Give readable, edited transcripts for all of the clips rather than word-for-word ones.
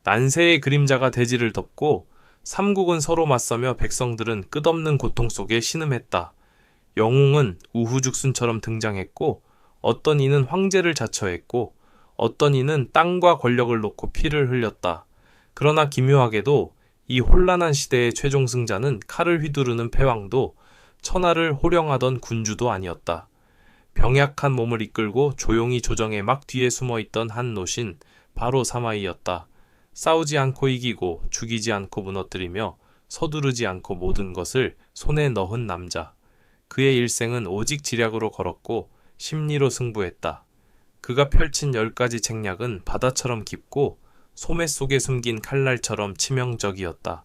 난세의 그림자가 대지를 덮고 삼국은 서로 맞서며 백성들은 끝없는 고통 속에 신음했다. 영웅은 우후죽순처럼 등장했고 어떤 이는 황제를 자처했고 어떤 이는 땅과 권력을 놓고 피를 흘렸다. 그러나 기묘하게도 이 혼란한 시대의 최종 승자는 칼을 휘두르는 패왕도 천하를 호령하던 군주도 아니었다. 병약한 몸을 이끌고 조용히 조정의 막 뒤에 숨어있던 한 노신, 바로 사마이였다. 싸우지 않고 이기고 죽이지 않고 무너뜨리며 서두르지 않고 모든 것을 손에 넣은 남자. 그의 일생은 오직 지략으로 걸었고 심리로 승부했다. 그가 펼친 10가지 책략은 바다처럼 깊고 소매 속에 숨긴 칼날처럼 치명적이었다.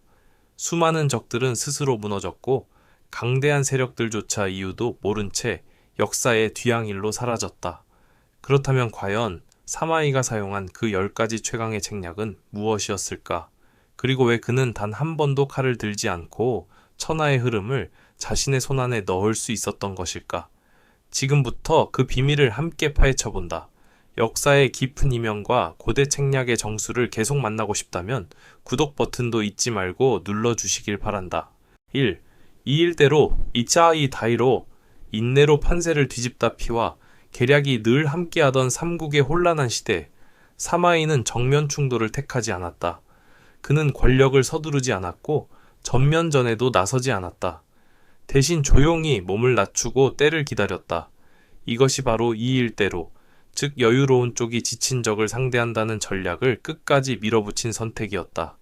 수많은 적들은 스스로 무너졌고 강대한 세력들조차 이유도 모른 채 역사의 뒤양일로 사라졌다. 그렇다면 과연 사마이가 사용한 그 10가지 최강의 책략은 무엇이었을까? 그리고 왜 그는 단 한 번도 칼을 들지 않고 천하의 흐름을 자신의 손안에 넣을 수 있었던 것일까? 지금부터 그 비밀을 함께 파헤쳐본다. 역사의 깊은 이면과 고대 책략의 정수를 계속 만나고 싶다면 구독 버튼도 잊지 말고 눌러주시길 바란다. 1. 이 일대로 이차이 다이로 인내로 판세를 뒤집다 피와 계략이 늘 함께하던 삼국의 혼란한 시대, 사마이는 정면 충돌을 택하지 않았다. 그는 권력을 서두르지 않았고 전면전에도 나서지 않았다. 대신 조용히 몸을 낮추고 때를 기다렸다. 이것이 바로 이 일대로, 즉 여유로운 쪽이 지친 적을 상대한다는 전략을 끝까지 밀어붙인 선택이었다.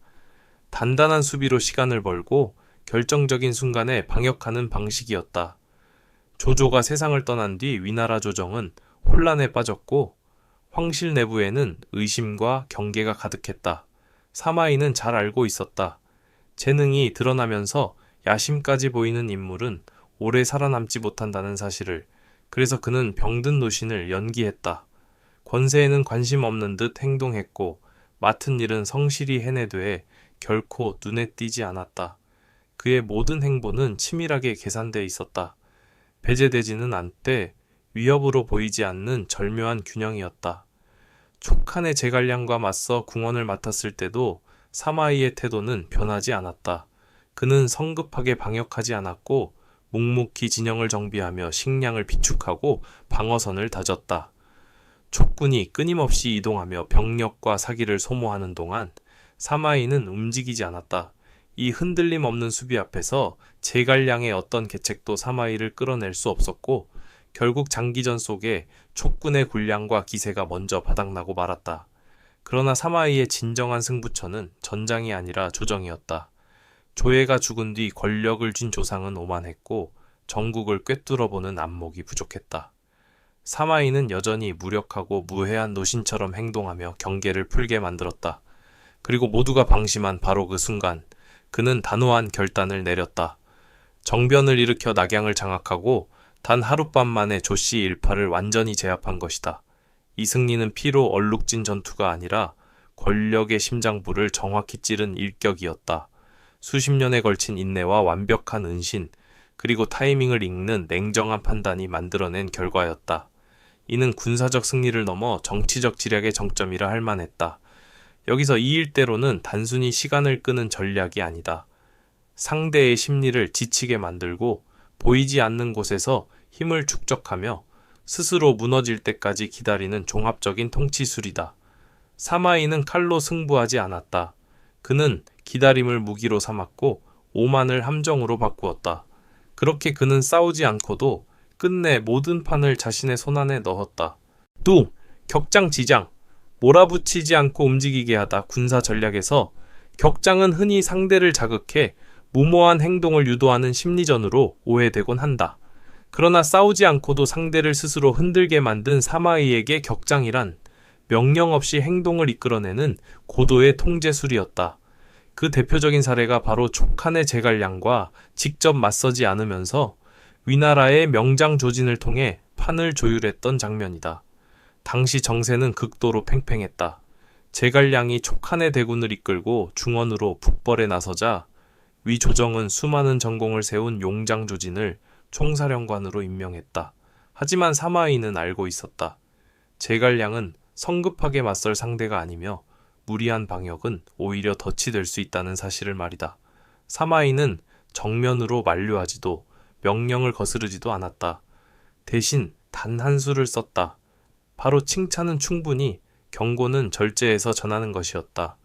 단단한 수비로 시간을 벌고 결정적인 순간에 방역하는 방식이었다. 조조가 세상을 떠난 뒤 위나라 조정은 혼란에 빠졌고 황실 내부에는 의심과 경계가 가득했다. 사마이는 잘 알고 있었다. 재능이 드러나면서 야심까지 보이는 인물은 오래 살아남지 못한다는 사실을. 그래서 그는 병든 노신을 연기했다. 권세에는 관심 없는 듯 행동했고 맡은 일은 성실히 해내되 결코 눈에 띄지 않았다. 그의 모든 행보는 치밀하게 계산돼 있었다. 배제되지는 않되 위협으로 보이지 않는 절묘한 균형이었다. 촉한의 제갈량과 맞서 궁원을 맡았을 때도 사마이의 태도는 변하지 않았다. 그는 성급하게 방역하지 않았고 묵묵히 진영을 정비하며 식량을 비축하고 방어선을 다졌다. 촉군이 끊임없이 이동하며 병력과 사기를 소모하는 동안 사마이는 움직이지 않았다. 이 흔들림 없는 수비 앞에서 제갈량의 어떤 계책도 사마이를 끌어낼 수 없었고 결국 장기전 속에 촉군의 군량과 기세가 먼저 바닥나고 말았다. 그러나 사마이의 진정한 승부처는 전장이 아니라 조정이었다. 조예가 죽은 뒤 권력을 쥔 조상은 오만했고 전국을 꿰뚫어보는 안목이 부족했다. 사마이는 여전히 무력하고 무해한 노신처럼 행동하며 경계를 풀게 만들었다. 그리고 모두가 방심한 바로 그 순간 그는 단호한 결단을 내렸다. 정변을 일으켜 낙양을 장악하고 단 하룻밤 만에 조씨 일파를 완전히 제압한 것이다. 이 승리는 피로 얼룩진 전투가 아니라 권력의 심장부를 정확히 찌른 일격이었다. 수십 년에 걸친 인내와 완벽한 은신, 그리고 타이밍을 읽는 냉정한 판단이 만들어낸 결과였다. 이는 군사적 승리를 넘어 정치적 지략의 정점이라 할 만했다. 여기서 이 일대로는 단순히 시간을 끄는 전략이 아니다. 상대의 심리를 지치게 만들고 보이지 않는 곳에서 힘을 축적하며 스스로 무너질 때까지 기다리는 종합적인 통치술이다. 사마이는 칼로 승부하지 않았다. 그는 기다림을 무기로 삼았고 오만을 함정으로 바꾸었다. 그렇게 그는 싸우지 않고도 끝내 모든 판을 자신의 손안에 넣었다. 또 격장지장, 몰아붙이지 않고 움직이게 하다 군사 전략에서 격장은 흔히 상대를 자극해 무모한 행동을 유도하는 심리전으로 오해되곤 한다. 그러나 싸우지 않고도 상대를 스스로 흔들게 만든 사마이에게 격장이란 명령 없이 행동을 이끌어내는 고도의 통제술이었다. 그 대표적인 사례가 바로 촉한의 제갈량과 직접 맞서지 않으면서 위나라의 명장 조진을 통해 판을 조율했던 장면이다. 당시 정세는 극도로 팽팽했다. 제갈량이 촉한의 대군을 이끌고 중원으로 북벌에 나서자 위 조정은 수많은 전공을 세운 용장 조진을 총사령관으로 임명했다. 하지만 사마이는 알고 있었다. 제갈량은 성급하게 맞설 상대가 아니며 무리한 방역은 오히려 덫이 될 수 있다는 사실을 말이다. 사마이는 정면으로 만류하지도 명령을 거스르지도 않았다. 대신 단 한 수를 썼다. 바로 칭찬은 충분히, 경고는 절제해서 전하는 것이었다.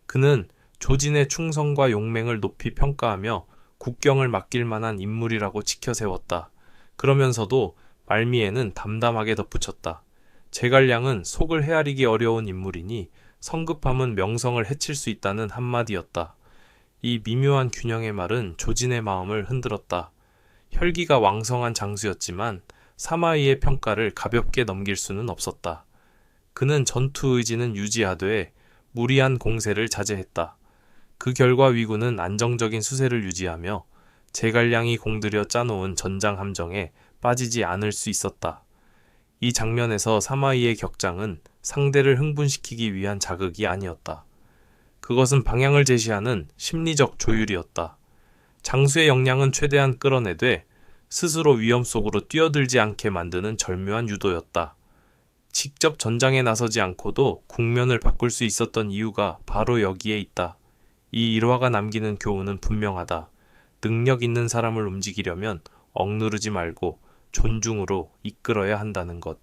그는 조진의 충성과 용맹을 높이 평가하며 국경을 맡길 만한 인물이라고 치켜세웠다. 그러면서도 말미에는 담담하게 덧붙였다. 제갈량은 속을 헤아리기 어려운 인물이니 성급함은 명성을 해칠 수 있다는 한마디였다. 이 미묘한 균형의 말은 조진의 마음을 흔들었다. 혈기가 왕성한 장수였지만 사마이의 평가를 가볍게 넘길 수는 없었다. 그는 전투 의지는 유지하되 무리한 공세를 자제했다. 그 결과 위군은 안정적인 수세를 유지하며 제갈량이 공들여 짜놓은 전장 함정에 빠지지 않을 수 있었다. 이 장면에서 사마이의 격장은 상대를 흥분시키기 위한 자극이 아니었다. 그것은 방향을 제시하는 심리적 조율이었다. 장수의 역량은 최대한 끌어내되 스스로 위험 속으로 뛰어들지 않게 만드는 절묘한 유도였다. 직접 전장에 나서지 않고도 국면을 바꿀 수 있었던 이유가 바로 여기에 있다. 이 일화가 남기는 교훈은 분명하다. 능력 있는 사람을 움직이려면 억누르지 말고 존중으로 이끌어야 한다는 것.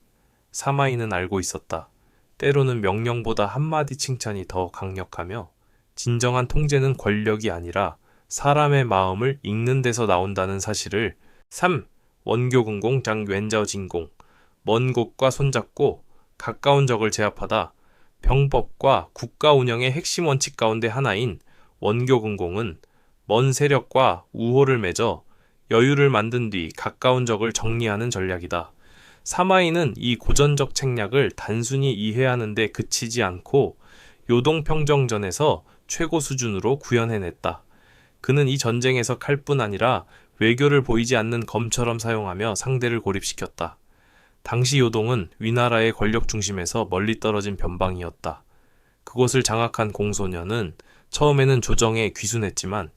사마이는 알고 있었다. 때로는 명령보다 한마디 칭찬이 더 강력하며 진정한 통제는 권력이 아니라 사람의 마음을 읽는 데서 나온다는 사실을 3. 원교근공 장 왼자진공 먼 곳과 손잡고 가까운 적을 제압하다. 병법과 국가 운영의 핵심 원칙 가운데 하나인 원교근공은 먼 세력과 우호를 맺어 여유를 만든 뒤 가까운 적을 정리하는 전략이다. 사마이는 이 고전적 책략을 단순히 이해하는 데 그치지 않고 요동평정전에서 최고 수준으로 구현해냈다. 그는 이 전쟁에서 칼뿐 아니라 외교를 보이지 않는 검처럼 사용하며 상대를 고립시켰다. 당시 요동은 위나라의 권력 중심에서 멀리 떨어진 변방이었다. 그곳을 장악한 공소년은 처음에는 조정에 귀순했지만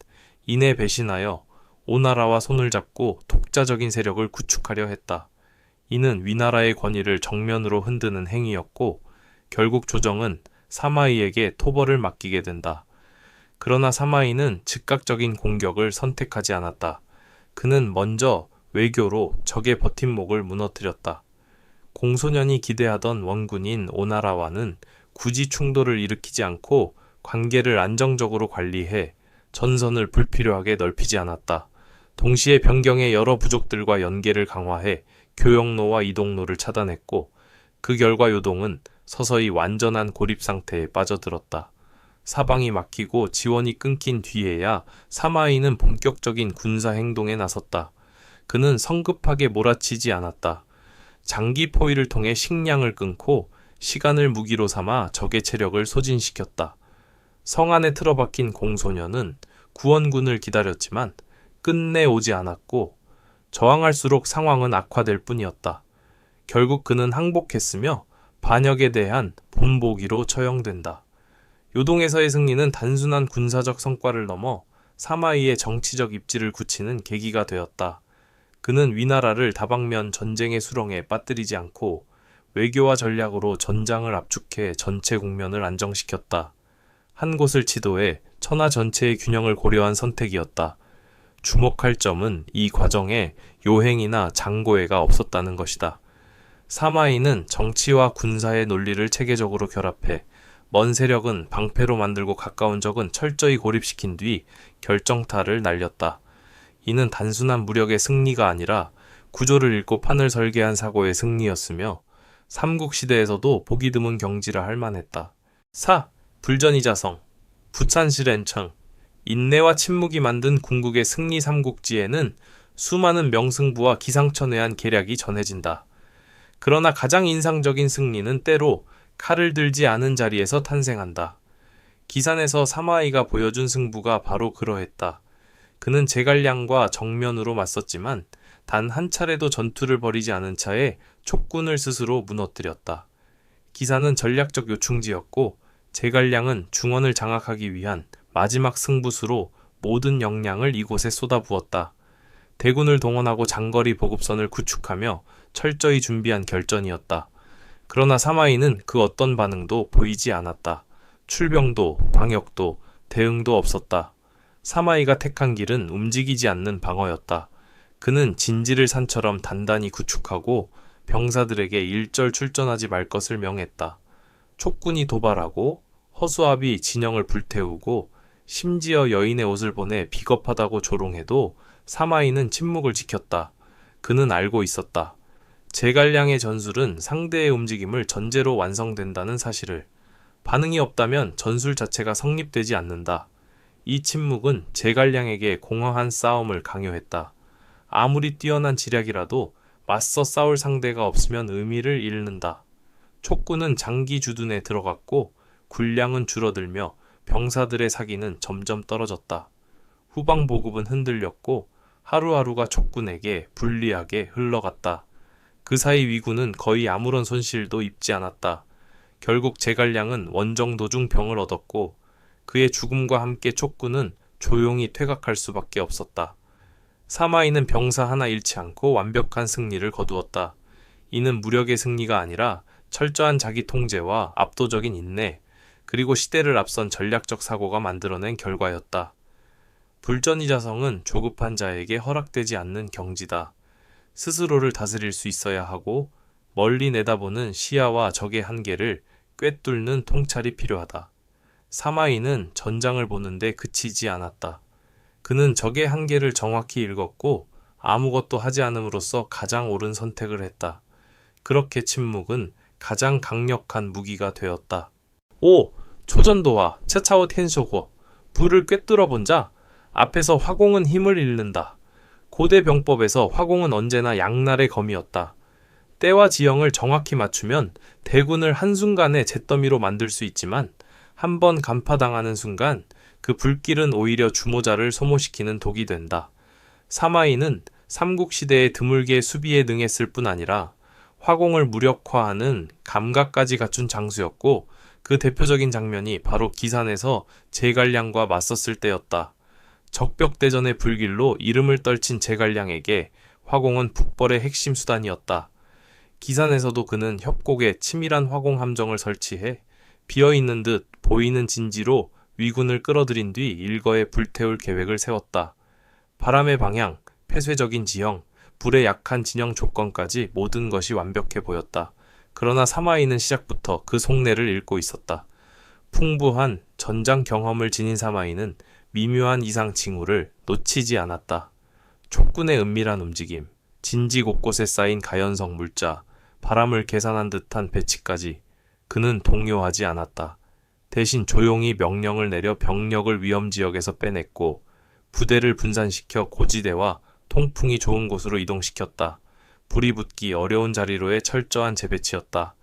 이내 배신하여 오나라와 손을 잡고 독자적인 세력을 구축하려 했다. 이는 위나라의 권위를 정면으로 흔드는 행위였고 결국 조정은 사마이에게 토벌을 맡기게 된다. 그러나 사마이는 즉각적인 공격을 선택하지 않았다. 그는 먼저 외교로 적의 버팀목을 무너뜨렸다. 공소년이 기대하던 원군인 오나라와는 굳이 충돌을 일으키지 않고 관계를 안정적으로 관리해 전선을 불필요하게 넓히지 않았다. 동시에 변경의 여러 부족들과 연계를 강화해 교역로와 이동로를 차단했고 그 결과 요동은 서서히 완전한 고립 상태에 빠져들었다. 사방이 막히고 지원이 끊긴 뒤에야 사마이는 본격적인 군사 행동에 나섰다. 그는 성급하게 몰아치지 않았다. 장기 포위를 통해 식량을 끊고 시간을 무기로 삼아 적의 체력을 소진시켰다. 성 안에 틀어박힌 공소년은 구원군을 기다렸지만 끝내 오지 않았고 저항할수록 상황은 악화될 뿐이었다. 결국 그는 항복했으며 반역에 대한 본보기로 처형된다. 요동에서의 승리는 단순한 군사적 성과를 넘어 사마이의 정치적 입지를 굳히는 계기가 되었다. 그는 위나라를 다방면 전쟁의 수렁에 빠뜨리지 않고 외교와 전략으로 전장을 압축해 전체 국면을 안정시켰다. 한 곳을 치도해 천하 전체의 균형을 고려한 선택이었다. 주목할 점은 이 과정에 요행이나 장고해가 없었다는 것이다. 사마이는 정치와 군사의 논리를 체계적으로 결합해 먼 세력은 방패로 만들고 가까운 적은 철저히 고립시킨 뒤 결정타를 날렸다. 이는 단순한 무력의 승리가 아니라 구조를 읽고 판을 설계한 사고의 승리였으며 삼국시대에서도 보기 드문 경지라 할 만했다. 4. 불전이자성 부찬실엔청 인내와 침묵이 만든 궁극의 승리 삼국지에는 수많은 명승부와 기상천외한 계략이 전해진다. 그러나 가장 인상적인 승리는 때로 칼을 들지 않은 자리에서 탄생한다. 기산에서 사마이가 보여준 승부가 바로 그러했다. 그는 제갈량과 정면으로 맞섰지만 단 한 차례도 전투를 벌이지 않은 차에 촉군을 스스로 무너뜨렸다. 기산은 전략적 요충지였고 제갈량은 중원을 장악하기 위한 마지막 승부수로 모든 역량을 이곳에 쏟아부었다. 대군을 동원하고 장거리 보급선을 구축하며 철저히 준비한 결전이었다. 그러나 사마이는 그 어떤 반응도 보이지 않았다. 출병도, 방역도, 대응도 없었다. 사마이가 택한 길은 움직이지 않는 방어였다. 그는 진지를 산처럼 단단히 구축하고 병사들에게 일절 출전하지 말 것을 명했다. 촉군이 도발하고 허수아비 진영을 불태우고 심지어 여인의 옷을 보내 비겁하다고 조롱해도 사마이는 침묵을 지켰다. 그는 알고 있었다. 제갈량의 전술은 상대의 움직임을 전제로 완성된다는 사실을. 반응이 없다면 전술 자체가 성립되지 않는다. 이 침묵은 제갈량에게 공허한 싸움을 강요했다. 아무리 뛰어난 지략이라도 맞서 싸울 상대가 없으면 의미를 잃는다. 촉군은 장기 주둔에 들어갔고 군량은 줄어들며 병사들의 사기는 점점 떨어졌다. 후방 보급은 흔들렸고 하루하루가 촉군에게 불리하게 흘러갔다. 그 사이 위군은 거의 아무런 손실도 입지 않았다. 결국 제갈량은 원정도중 병을 얻었고 그의 죽음과 함께 촉군은 조용히 퇴각할 수밖에 없었다. 사마이는 병사 하나 잃지 않고 완벽한 승리를 거두었다. 이는 무력의 승리가 아니라 철저한 자기 통제와 압도적인 인내, 그리고 시대를 앞선 전략적 사고가 만들어낸 결과였다. 불전이자성은 조급한 자에게 허락되지 않는 경지다. 스스로를 다스릴 수 있어야 하고 멀리 내다보는 시야와 적의 한계를 꿰뚫는 통찰이 필요하다. 사마이는 전장을 보는데 그치지 않았다. 그는 적의 한계를 정확히 읽었고 아무것도 하지 않음으로써 가장 옳은 선택을 했다. 그렇게 침묵은 가장 강력한 무기가 되었다. 5. 초전도와 차차오 텐쇼고. 불을 꿰뚫어 본 자. 앞에서 화공은 힘을 잃는다. 고대 병법에서 화공은 언제나 양날의 검이었다. 때와 지형을 정확히 맞추면 대군을 한순간에 잿더미로 만들 수 있지만 한번 간파당하는 순간 그 불길은 오히려 주모자를 소모시키는 독이 된다. 사마이는 삼국시대에 드물게 수비에 능했을 뿐 아니라 화공을 무력화하는 감각까지 갖춘 장수였고 그 대표적인 장면이 바로 기산에서 제갈량과 맞섰을 때였다. 적벽대전의 불길로 이름을 떨친 제갈량에게 화공은 북벌의 핵심 수단이었다. 기산에서도 그는 협곡에 치밀한 화공 함정을 설치해 비어있는 듯 보이는 진지로 위군을 끌어들인 뒤 일거에 불태울 계획을 세웠다. 바람의 방향, 폐쇄적인 지형, 불의 약한 진영 조건까지 모든 것이 완벽해 보였다. 그러나 사마이는 시작부터 그 속내를 읽고 있었다. 풍부한 전장 경험을 지닌 사마이는 미묘한 이상 징후를 놓치지 않았다. 촉군의 은밀한 움직임, 진지 곳곳에 쌓인 가연성 물자, 바람을 계산한 듯한 배치까지 그는 동요하지 않았다. 대신 조용히 명령을 내려 병력을 위험지역에서 빼냈고 부대를 분산시켜 고지대와 통풍이 좋은 곳으로 이동시켰다. 불이 붙기 어려운 자리로의 철저한 재배치였다.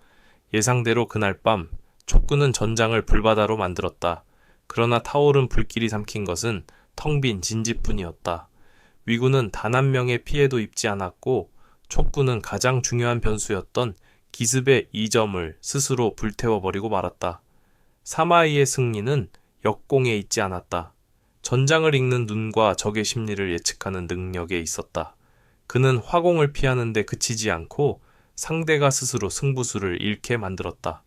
예상대로 그날 밤 촉군은 전장을 불바다로 만들었다. 그러나 타오른 불길이 삼킨 것은 텅 빈 진지뿐이었다. 위군은 단 한 명의 피해도 입지 않았고 촉군은 가장 중요한 변수였던 기습의 2점을 스스로 불태워버리고 말았다. 사마이의 승리는 역공에 있지 않았다. 전장을 읽는 눈과 적의 심리를 예측하는 능력에 있었다. 그는 화공을 피하는 데 그치지 않고 상대가 스스로 승부수를 잃게 만들었다.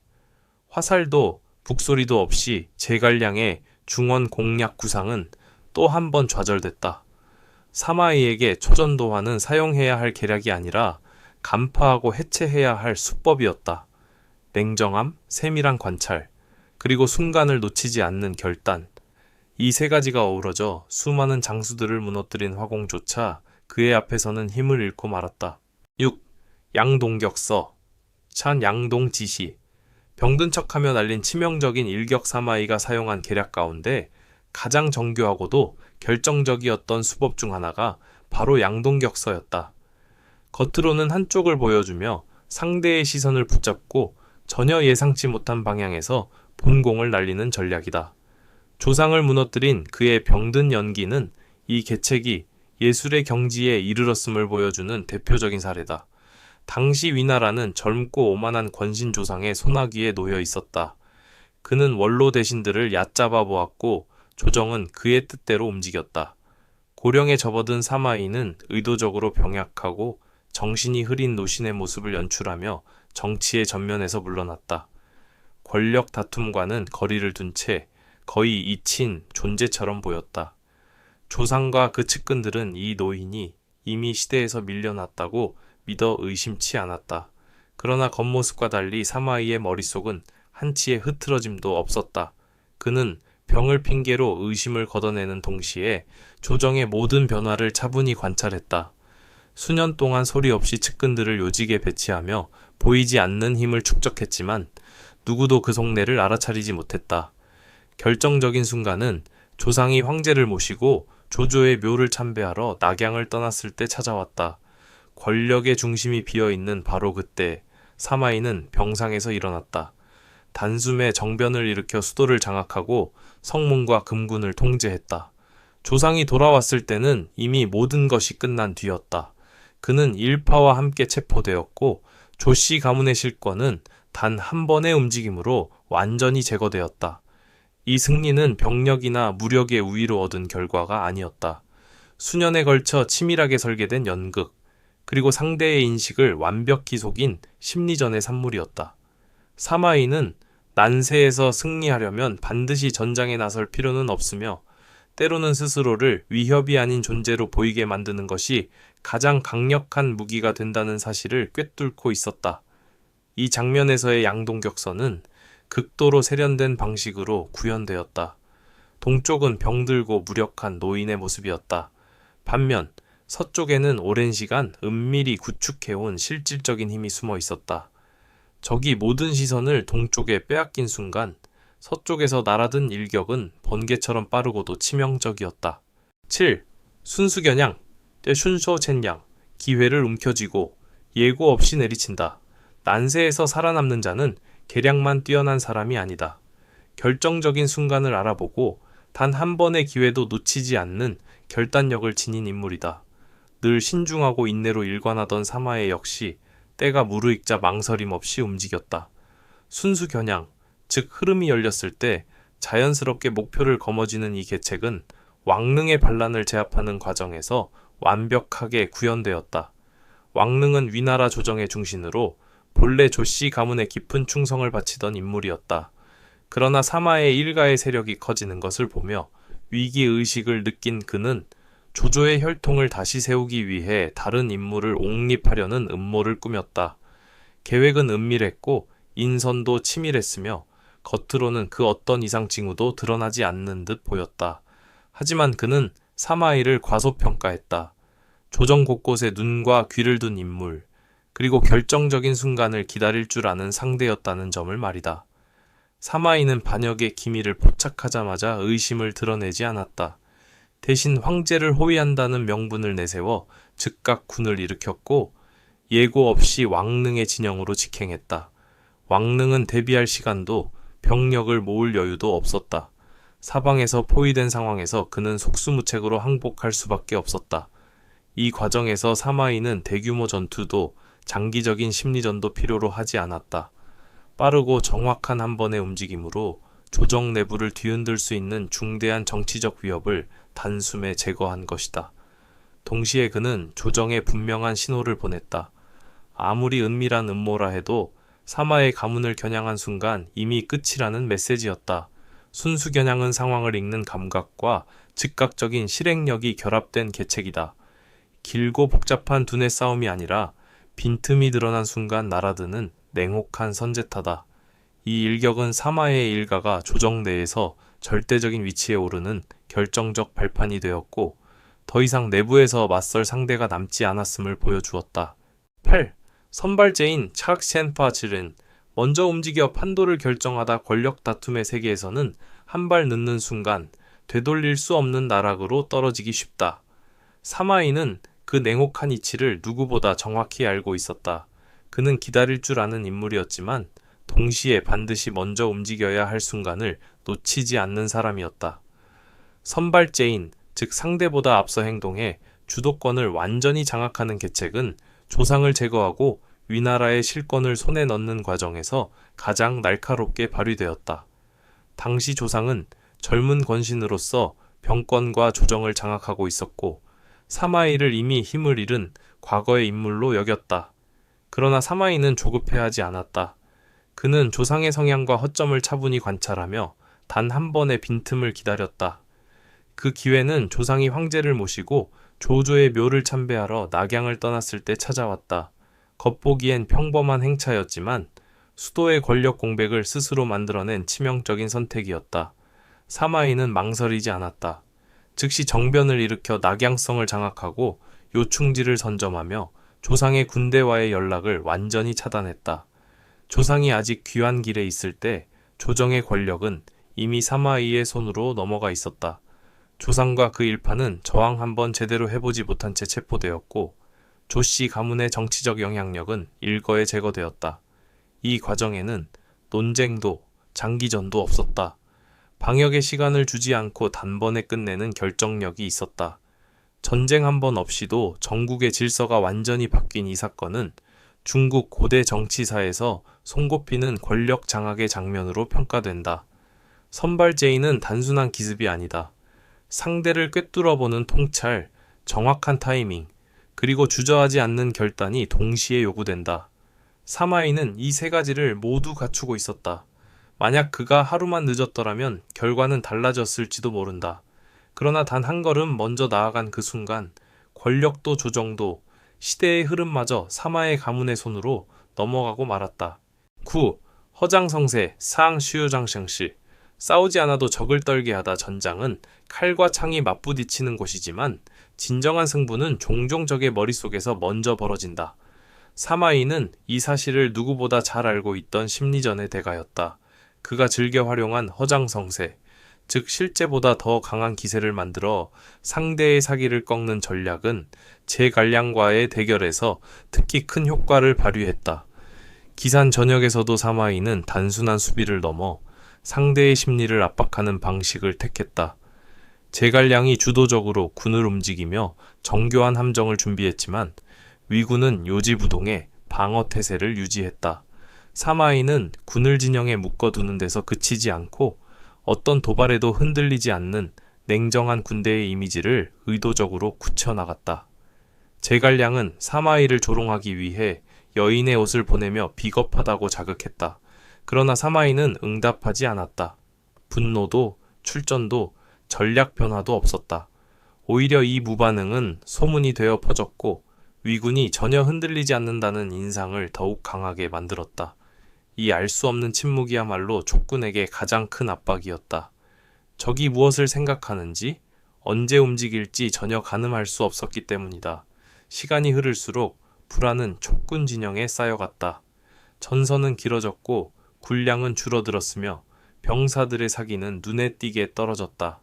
화살도 북소리도 없이 제갈량의 중원 공략 구상은 또 한 번 좌절됐다. 사마이에게 초전도화는 사용해야 할 계략이 아니라 간파하고 해체해야 할 수법이었다. 냉정함, 세밀한 관찰, 그리고 순간을 놓치지 않는 결단. 이 세 가지가 어우러져 수많은 장수들을 무너뜨린 화공조차 그의 앞에서는 힘을 잃고 말았다. 6. 양동격서. 찬 양동지시. 병든 척하며 날린 치명적인 일격 사마이가 사용한 계략 가운데 가장 정교하고도 결정적이었던 수법 중 하나가 바로 양동격서였다. 겉으로는 한쪽을 보여주며 상대의 시선을 붙잡고 전혀 예상치 못한 방향에서 본공을 날리는 전략이다. 조상을 무너뜨린 그의 병든 연기는 이 계책이 예술의 경지에 이르렀음을 보여주는 대표적인 사례다. 당시 위나라는 젊고 오만한 권신 조상의 손아귀에 놓여 있었다. 그는 원로 대신들을 얕잡아 보았고 조정은 그의 뜻대로 움직였다. 고령에 접어든 사마이는 의도적으로 병약하고 정신이 흐린 노신의 모습을 연출하며 정치의 전면에서 물러났다. 권력 다툼과는 거리를 둔 채 거의 잊힌 존재처럼 보였다. 조상과 그 측근들은 이 노인이 이미 시대에서 밀려났다고 믿어 의심치 않았다. 그러나 겉모습과 달리 사마이의 머릿속은 한치의 흐트러짐도 없었다. 그는 병을 핑계로 의심을 걷어내는 동시에 조정의 모든 변화를 차분히 관찰했다. 수년 동안 소리 없이 측근들을 요직에 배치하며 보이지 않는 힘을 축적했지만 누구도 그 속내를 알아차리지 못했다. 결정적인 순간은 조상이 황제를 모시고 조조의 묘를 참배하러 낙양을 떠났을 때 찾아왔다. 권력의 중심이 비어있는 바로 그때 사마이는 병상에서 일어났다. 단숨에 정변을 일으켜 수도를 장악하고 성문과 금군을 통제했다. 조상이 돌아왔을 때는 이미 모든 것이 끝난 뒤였다. 그는 일파와 함께 체포되었고 조씨 가문의 실권은 단 한 번의 움직임으로 완전히 제거되었다. 이 승리는 병력이나 무력의 우위로 얻은 결과가 아니었다. 수년에 걸쳐 치밀하게 설계된 연극, 그리고 상대의 인식을 완벽히 속인 심리전의 산물이었다. 사마이는 난세에서 승리하려면 반드시 전장에 나설 필요는 없으며 때로는 스스로를 위협이 아닌 존재로 보이게 만드는 것이 가장 강력한 무기가 된다는 사실을 꿰뚫고 있었다. 이 장면에서의 양동격선은 극도로 세련된 방식으로 구현되었다. 동쪽은 병들고 무력한 노인의 모습이었다. 반면 서쪽에는 오랜 시간 은밀히 구축해온 실질적인 힘이 숨어 있었다. 적이 모든 시선을 동쪽에 빼앗긴 순간 서쪽에서 날아든 일격은 번개처럼 빠르고도 치명적이었다. 7. 순수겨냥, 떼순소첸양, 기회를 움켜쥐고 예고 없이 내리친다. 난세에서 살아남는 자는 계량만 뛰어난 사람이 아니다. 결정적인 순간을 알아보고 단 한 번의 기회도 놓치지 않는 결단력을 지닌 인물이다. 늘 신중하고 인내로 일관하던 사마에 역시 때가 무르익자 망설임 없이 움직였다. 순수 겨냥, 즉 흐름이 열렸을 때 자연스럽게 목표를 거머쥐는 이 계책은 왕릉의 반란을 제압하는 과정에서 완벽하게 구현되었다. 왕릉은 위나라 조정의 중심으로 본래 조씨 가문에 깊은 충성을 바치던 인물이었다. 그러나 사마의 일가의 세력이 커지는 것을 보며 위기의식을 느낀 그는 조조의 혈통을 다시 세우기 위해 다른 인물을 옹립하려는 음모를 꾸몄다. 계획은 은밀했고 인선도 치밀했으며 겉으로는 그 어떤 이상 징후도 드러나지 않는 듯 보였다. 하지만 그는 사마이를 과소평가했다. 조정 곳곳에 눈과 귀를 둔 인물, 그리고 결정적인 순간을 기다릴 줄 아는 상대였다는 점을 말이다. 사마이는 반역의 기미를 포착하자마자 의심을 드러내지 않았다. 대신 황제를 호위한다는 명분을 내세워 즉각 군을 일으켰고 예고 없이 왕릉의 진영으로 직행했다. 왕릉은 대비할 시간도 병력을 모을 여유도 없었다. 사방에서 포위된 상황에서 그는 속수무책으로 항복할 수밖에 없었다. 이 과정에서 사마이는 대규모 전투도 장기적인 심리전도 필요로 하지 않았다. 빠르고 정확한 한 번의 움직임으로 조정 내부를 뒤흔들 수 있는 중대한 정치적 위협을 단숨에 제거한 것이다. 동시에 그는 조정에 분명한 신호를 보냈다. 아무리 은밀한 음모라 해도 사마의 가문을 겨냥한 순간 이미 끝이라는 메시지였다. 순수 겨냥은 상황을 읽는 감각과 즉각적인 실행력이 결합된 계책이다. 길고 복잡한 두뇌 싸움이 아니라 빈틈이 드러난 순간 날아드는 냉혹한 선제타다. 이 일격은 사마의 일가가 조정 내에서 절대적인 위치에 오르는 결정적 발판이 되었고 더 이상 내부에서 맞설 상대가 남지 않았음을 보여주었다. 8. 선발제인 차악센파질은 먼저 움직여 판도를 결정하다 권력 다툼의 세계에서는 한 발 늦는 순간 되돌릴 수 없는 나락으로 떨어지기 쉽다. 사마이는 그 냉혹한 이치를 누구보다 정확히 알고 있었다. 그는 기다릴 줄 아는 인물이었지만 동시에 반드시 먼저 움직여야 할 순간을 놓치지 않는 사람이었다. 선발제인, 즉 상대보다 앞서 행동해 주도권을 완전히 장악하는 계책은 조상을 제거하고 위나라의 실권을 손에 넣는 과정에서 가장 날카롭게 발휘되었다. 당시 조상은 젊은 권신으로서 병권과 조정을 장악하고 있었고 사마이를 이미 힘을 잃은 과거의 인물로 여겼다. 그러나 사마이는 조급해하지 않았다. 그는 조상의 성향과 허점을 차분히 관찰하며 단 한 번의 빈틈을 기다렸다. 그 기회는 조상이 황제를 모시고 조조의 묘를 참배하러 낙양을 떠났을 때 찾아왔다. 겉보기엔 평범한 행차였지만 수도의 권력 공백을 스스로 만들어낸 치명적인 선택이었다. 사마이는 망설이지 않았다. 즉시 정변을 일으켜 낙양성을 장악하고 요충지를 선점하며 조상의 군대와의 연락을 완전히 차단했다. 조상이 아직 귀환 길에 있을 때 조정의 권력은 이미 사마이의 손으로 넘어가 있었다. 조상과 그 일파는 저항 한번 제대로 해보지 못한 채 체포되었고 조씨 가문의 정치적 영향력은 일거에 제거되었다. 이 과정에는 논쟁도 장기전도 없었다. 방역의 시간을 주지 않고 단번에 끝내는 결정력이 있었다. 전쟁 한 번 없이도 전국의 질서가 완전히 바뀐 이 사건은 중국 고대 정치사에서 손꼽히는 권력 장악의 장면으로 평가된다. 선발제의는 단순한 기습이 아니다. 상대를 꿰뚫어보는 통찰, 정확한 타이밍, 그리고 주저하지 않는 결단이 동시에 요구된다. 사마이는 이 세 가지를 모두 갖추고 있었다. 만약 그가 하루만 늦었더라면 결과는 달라졌을지도 모른다. 그러나 단 한 걸음 먼저 나아간 그 순간 권력도 조정도 시대의 흐름마저 사마의 가문의 손으로 넘어가고 말았다. 9. 허장성세 상슈장생시 싸우지 않아도 적을 떨게 하다 전장은 칼과 창이 맞부딪히는 곳이지만 진정한 승부는 종종 적의 머릿속에서 먼저 벌어진다. 사마이는 이 사실을 누구보다 잘 알고 있던 심리전의 대가였다. 그가 즐겨 활용한 허장성세, 즉 실제보다 더 강한 기세를 만들어 상대의 사기를 꺾는 전략은 제갈량과의 대결에서 특히 큰 효과를 발휘했다. 기산 전역에서도 사마이는 단순한 수비를 넘어 상대의 심리를 압박하는 방식을 택했다. 제갈량이 주도적으로 군을 움직이며 정교한 함정을 준비했지만 위군은 요지부동의 방어 태세를 유지했다. 사마이는 군을 진영에 묶어두는 데서 그치지 않고 어떤 도발에도 흔들리지 않는 냉정한 군대의 이미지를 의도적으로 굳혀나갔다. 제갈량은 사마이를 조롱하기 위해 여인의 옷을 보내며 비겁하다고 자극했다. 그러나 사마이는 응답하지 않았다. 분노도 출전도 전략 변화도 없었다. 오히려 이 무반응은 소문이 되어 퍼졌고 위군이 전혀 흔들리지 않는다는 인상을 더욱 강하게 만들었다. 이 알 수 없는 침묵이야말로 촉군에게 가장 큰 압박이었다. 적이 무엇을 생각하는지, 언제 움직일지 전혀 가늠할 수 없었기 때문이다. 시간이 흐를수록 불안은 촉군 진영에 쌓여갔다. 전선은 길어졌고 군량은 줄어들었으며 병사들의 사기는 눈에 띄게 떨어졌다.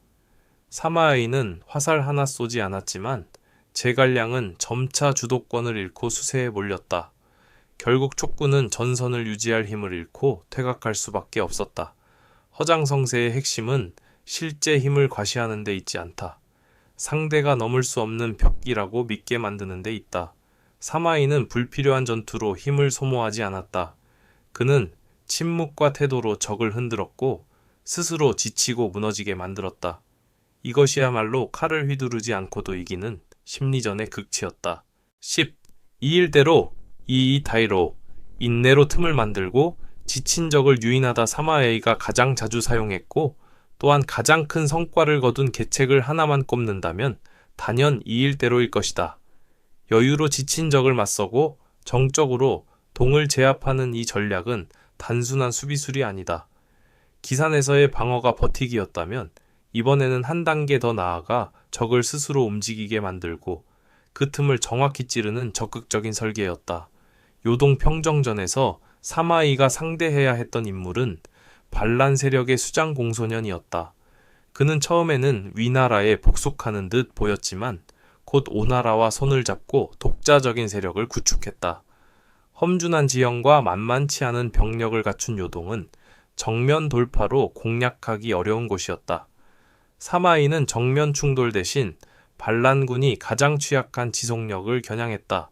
사마이는 화살 하나 쏘지 않았지만 제갈량은 점차 주도권을 잃고 수세에 몰렸다. 결국 촉군은 전선을 유지할 힘을 잃고 퇴각할 수밖에 없었다. 허장성세의 핵심은 실제 힘을 과시하는 데 있지 않다. 상대가 넘을 수 없는 벽이라고 믿게 만드는 데 있다. 사마이는 불필요한 전투로 힘을 소모하지 않았다. 그는 침묵과 태도로 적을 흔들었고 스스로 지치고 무너지게 만들었다. 이것이야말로 칼을 휘두르지 않고도 이기는 심리전의 극치였다. 10. 이 일대로 이이타이로 인내로 틈을 만들고 지친 적을 유인하다 사마에이가 가장 자주 사용했고 또한 가장 큰 성과를 거둔 계책을 하나만 꼽는다면 단연 이 일대로일 것이다. 여유로 지친 적을 맞서고 정적으로 동을 제압하는 이 전략은 단순한 수비술이 아니다. 기산에서의 방어가 버티기였다면 이번에는 한 단계 더 나아가 적을 스스로 움직이게 만들고 그 틈을 정확히 찌르는 적극적인 설계였다. 요동 평정전에서 사마이가 상대해야 했던 인물은 반란 세력의 수장 공소년이었다. 그는 처음에는 위나라에 복속하는 듯 보였지만 곧 오나라와 손을 잡고 독자적인 세력을 구축했다. 험준한 지형과 만만치 않은 병력을 갖춘 요동은 정면 돌파로 공략하기 어려운 곳이었다. 사마이는 정면 충돌 대신 반란군이 가장 취약한 지속력을 겨냥했다.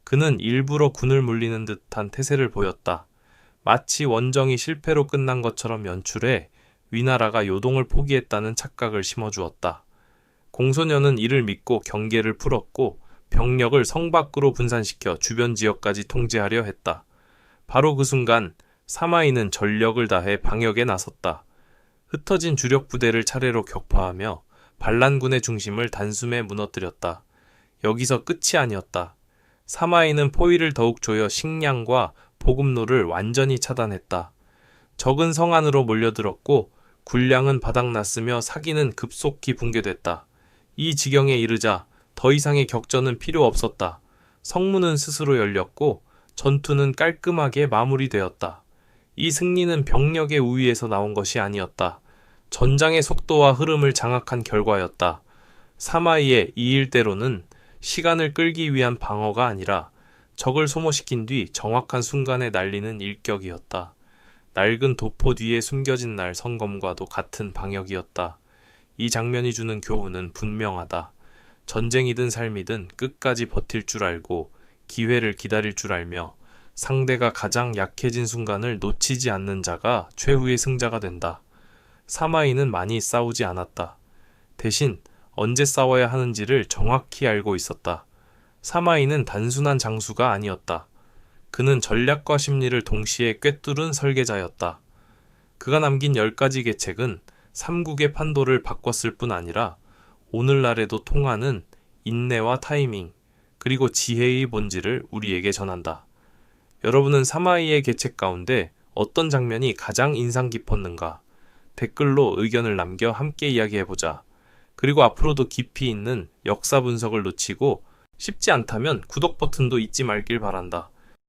그는 일부러 군을 물리는 듯한 태세를 보였다. 마치 원정이 실패로 끝난 것처럼 연출해 위나라가 요동을 포기했다는 착각을 심어주었다. 공소년은 이를 믿고 경계를 풀었고 병력을 성 밖으로 분산시켜 주변 지역까지 통제하려 했다. 바로 그 순간 사마이는 전력을 다해 방역에 나섰다. 흩어진 주력 부대를 차례로 격파하며 반란군의 중심을 단숨에 무너뜨렸다. 여기서 끝이 아니었다. 사마이는 포위를 더욱 조여 식량과 보급로를 완전히 차단했다. 적은 성 안으로 몰려들었고 군량은 바닥났으며 사기는 급속히 붕괴됐다. 이 지경에 이르자 더 이상의 격전은 필요 없었다. 성문은 스스로 열렸고 전투는 깔끔하게 마무리되었다. 이 승리는 병력의 우위에서 나온 것이 아니었다. 전장의 속도와 흐름을 장악한 결과였다. 사마이의 이 일대로는 시간을 끌기 위한 방어가 아니라 적을 소모시킨 뒤 정확한 순간에 날리는 일격이었다. 낡은 도포 뒤에 숨겨진 날 성검과도 같은 방역이었다. 이 장면이 주는 교훈은 분명하다. 전쟁이든 삶이든 끝까지 버틸 줄 알고 기회를 기다릴 줄 알며 상대가 가장 약해진 순간을 놓치지 않는 자가 최후의 승자가 된다. 사마이는 많이 싸우지 않았다. 대신 언제 싸워야 하는지를 정확히 알고 있었다. 사마이는 단순한 장수가 아니었다. 그는 전략과 심리를 동시에 꿰뚫은 설계자였다. 그가 남긴 10가지 계책은 삼국의 판도를 바꿨을 뿐 아니라 오늘날에도 통하는 인내와 타이밍, 그리고 지혜의 본질을 우리에게 전한다. 여러분은 사마이의 계책 가운데 어떤 장면이 가장 인상 깊었는가? 댓글로 의견을 남겨 함께 이야기해보자. 그리고 앞으로도 깊이 있는 역사 분석을 놓치고 쉽지 않다면 구독 버튼도 잊지 말길 바란다.